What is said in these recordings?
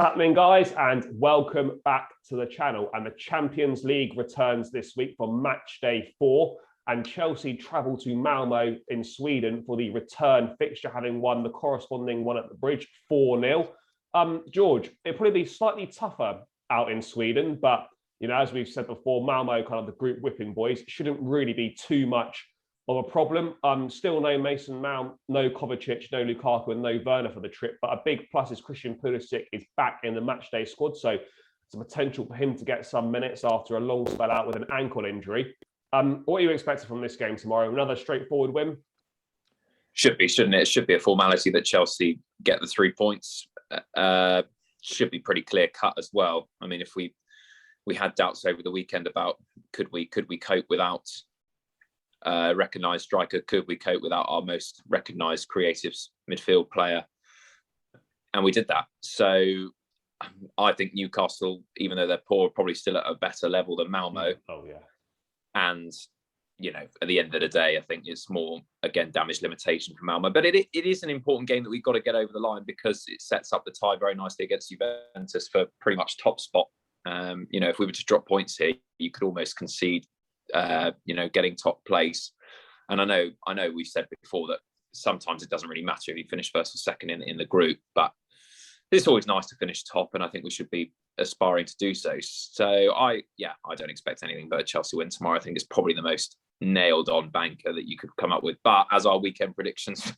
Happening, guys, and welcome back to the channel. And the Champions League returns this week for match day 4, and Chelsea travel to Malmo in Sweden for the return fixture, having won the corresponding one at the Bridge 4-0. George, it'll probably be slightly tougher out in Sweden, but as we've said before, Malmo, kind of the group whipping boys, shouldn't really be too much of a problem. Still no Mason Mount, no Kovacic, no Lukaku, and no Werner for the trip. But a big plus is Christian Pulisic is back in the matchday squad, so it's a potential for him to get some minutes after a long spell out with an ankle injury. What are you expecting from this game tomorrow? Another straightforward win? Should be, shouldn't it? It should be a formality that Chelsea get the 3 points. Should be pretty clear cut as well. I mean, if we had doubts over the weekend about could we cope without recognised striker, could we cope without our most recognised creative midfield player, and we did that. So I think Newcastle, even though they're poor, are probably still at a better level than Malmo. Oh yeah. And at the end of the day, I think it's more, again, damage limitation for Malmo. But it is an important game that we've got to get over the line, because it sets up the tie very nicely against Juventus for pretty much top spot. If we were to drop points here, you could almost concede getting top place. And I know we've said before that sometimes it doesn't really matter if you finish first or second in the group, but it's always nice to finish top, and I think we should be aspiring to do so. So I don't expect anything but a Chelsea win tomorrow. I think it's probably the most nailed on banker that you could come up with. But as our weekend predictions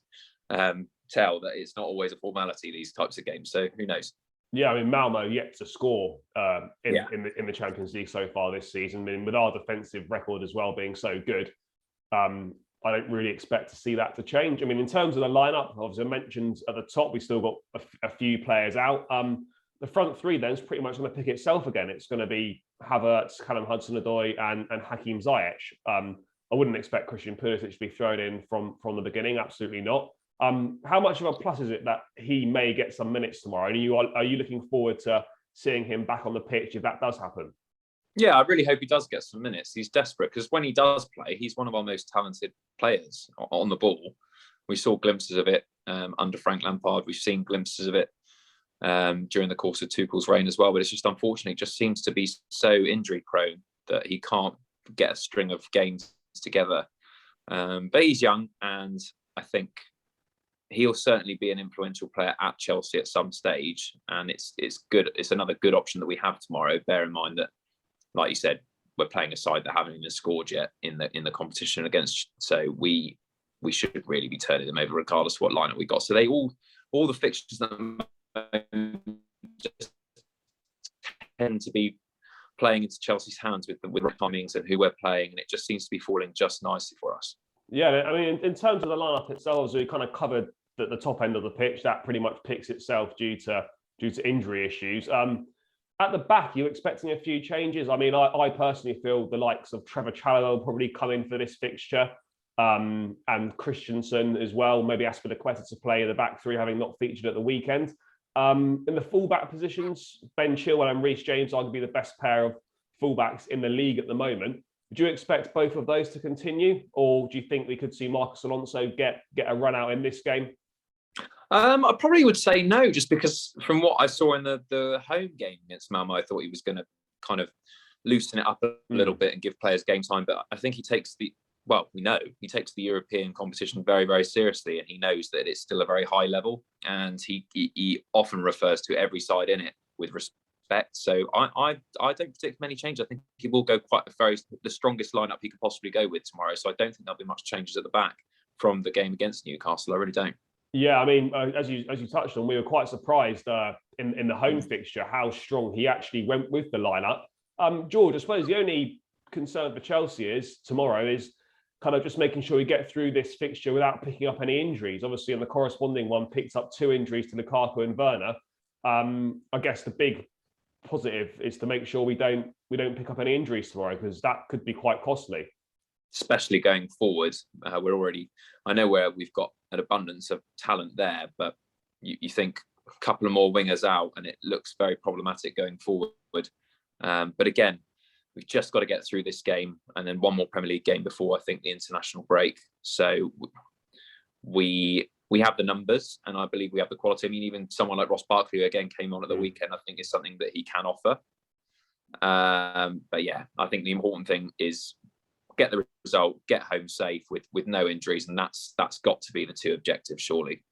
tell, that it's not always a formality, these types of games. So who knows? Yeah, I mean, Malmo yet to score in the Champions League so far this season. I mean, with our defensive record as well being so good, I don't really expect to see that to change. I mean, in terms of the lineup, obviously I mentioned at the top, we still got a few players out. The front three then is pretty much going to pick itself again. It's going to be Havertz, Callum Hudson-Odoi, and Hakim Ziyech. I wouldn't expect Christian Pulisic to be thrown in from the beginning. Absolutely not. How much of a plus is it that he may get some minutes tomorrow? And are you looking forward to seeing him back on the pitch if that does happen? Yeah, I really hope he does get some minutes. He's desperate, because when he does play, he's one of our most talented players on the ball. We saw glimpses of it under Frank Lampard. We've seen glimpses of it during the course of Tuchel's reign as well. But it's just unfortunate. It just seems to be so injury prone that he can't get a string of games together. But he's young, and I think he'll certainly be an influential player at Chelsea at some stage. And it's good. It's another good option that we have tomorrow. Bear in mind that, like you said, we're playing a side that haven't even scored yet in the competition against. So we should really be turning them over regardless of what lineup we got. So they all the fixtures that just tend to be playing into Chelsea's hands with timings and who we're playing, and it just seems to be falling just nicely for us. Yeah, I mean, in terms of the lineup itself, we kind of covered that the top end of the pitch that pretty much picks itself due to injury issues. At the back, you're expecting a few changes. I mean, I personally feel the likes of Trevor Chalobah will probably come in for this fixture, and Christensen as well. Maybe Aspilicueta to play in the back three, having not featured at the weekend. In the fullback positions, Ben Chilwell and Reece James are going to be the best pair of fullbacks in the league at the moment. Do you expect both of those to continue, or do you think we could see Marcos Alonso get a run out in this game? I probably would say no, just because from what I saw in the home game against Malmo, I thought he was going to kind of loosen it up a little bit and give players game time. But I think he takes the European competition very, very seriously, and he knows that it's still a very high level, and he often refers to every side in it with respect. So I don't predict many changes. I think he will go the strongest lineup he could possibly go with tomorrow. So I don't think there'll be much changes at the back from the game against Newcastle. I really don't. Yeah, I mean, as you touched on, we were quite surprised in the home fixture how strong he actually went with the lineup. George, I suppose the only concern for Chelsea is tomorrow is kind of just making sure we get through this fixture without picking up any injuries. Obviously, in the corresponding one, picked up 2 injuries to Lukaku and Werner. I guess the big positive is to make sure we don't pick up any injuries tomorrow, because that could be quite costly. Especially going forward, I know where we've got an abundance of talent there, but you think a couple of more wingers out and it looks very problematic going forward. But again, we've just got to get through this game, and then one more Premier League game before, I think, the international break. So we we have the numbers, and I believe we have the quality. I mean, even someone like Ross Barkley, who again came on at the weekend, I think is something that he can offer. But yeah, I think the important thing is get the result, get home safe with no injuries, and that's got to be the two objectives, surely.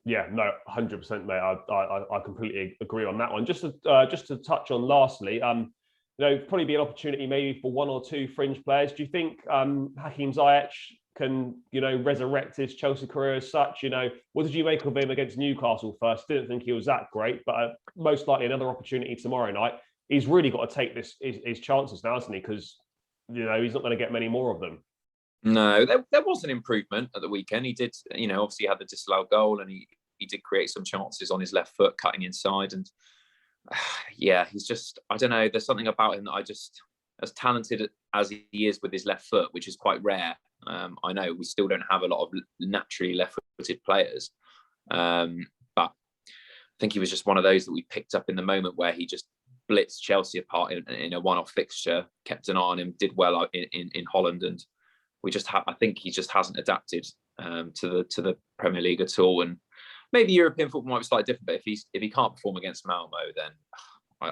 Yeah, no, 100%, mate. I completely agree on that one. Just to touch on lastly, probably be an opportunity maybe for one or two fringe players. Do you think Hakim Ziyech can, resurrect his Chelsea career as such? What did you make of him against Newcastle first? Didn't think he was that great, but most likely another opportunity tomorrow night. He's really got to take his chances now, hasn't he? Because, he's not going to get many more of them. No, there was an improvement at the weekend. He did, obviously had the disallowed goal, and he did create some chances on his left foot, cutting inside. And yeah, he's just, I don't know, there's something about him that I just, as talented as he is with his left foot, which is quite rare. I know we still don't have a lot of naturally left-footed players. But I think he was just one of those that we picked up in the moment where he just blitzed Chelsea apart in a one-off fixture, kept an eye on him, did well in Holland, and I think he just hasn't adapted to the Premier League at all. And maybe European football might be slightly different, but if he can't perform against Malmo, then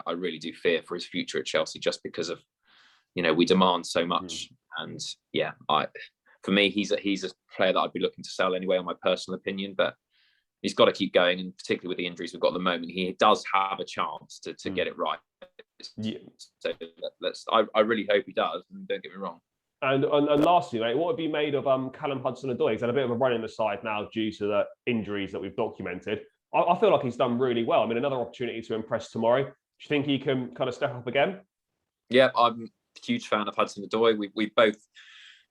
I really do fear for his future at Chelsea, just because of, we demand so much. And yeah, for me, he's a player that I'd be looking to sell anyway, on my personal opinion, but he's got to keep going, and particularly with the injuries we've got at the moment, he does have a chance to get it right. Yeah. So I really hope he does, and don't get me wrong. And lastly, mate, what have you made of Callum Hudson-Odoi? He's had a bit of a run in the side now due to the injuries that we've documented. I feel like he's done really well. I mean, another opportunity to impress tomorrow. Do you think he can kind of step up again? Yeah, I'm a huge fan of Hudson-Odoi. We both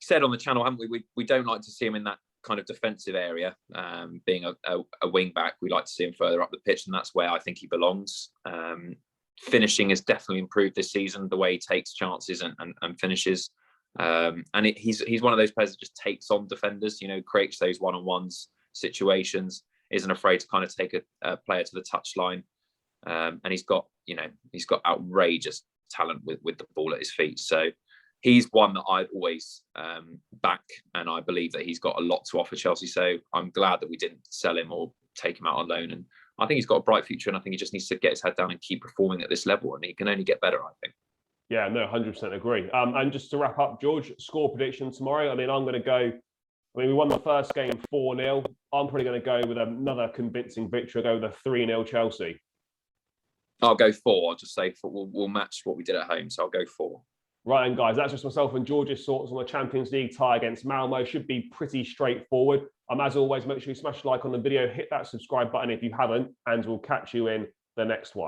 said on the channel, haven't we? We don't like to see him in that kind of defensive area, being a wing back. We like to see him further up the pitch, and that's where I think he belongs. Finishing has definitely improved this season, the way he takes chances and finishes. And he's one of those players that just takes on defenders, creates those one-on-ones situations, isn't afraid to kind of take a player to the touchline. And he's got outrageous talent with the ball at his feet. So he's one that I'd always back, and I believe that he's got a lot to offer Chelsea. So I'm glad that we didn't sell him or take him out on loan. And I think he's got a bright future, and I think he just needs to get his head down and keep performing at this level, and he can only get better, I think. Yeah, no, 100% agree. And just to wrap up, George, score prediction tomorrow. I mean, I'm going to go. We won the first game 4-0. I'm probably going to go with another convincing victory. I'll go with a 3-0 Chelsea. I'll go 4. I'll just say we'll match what we did at home. So I'll go 4. Right, and guys, that's just myself and George's thoughts on the Champions League tie against Malmo. Should be pretty straightforward. As always, make sure you smash a like on the video, hit that subscribe button if you haven't, and we'll catch you in the next one.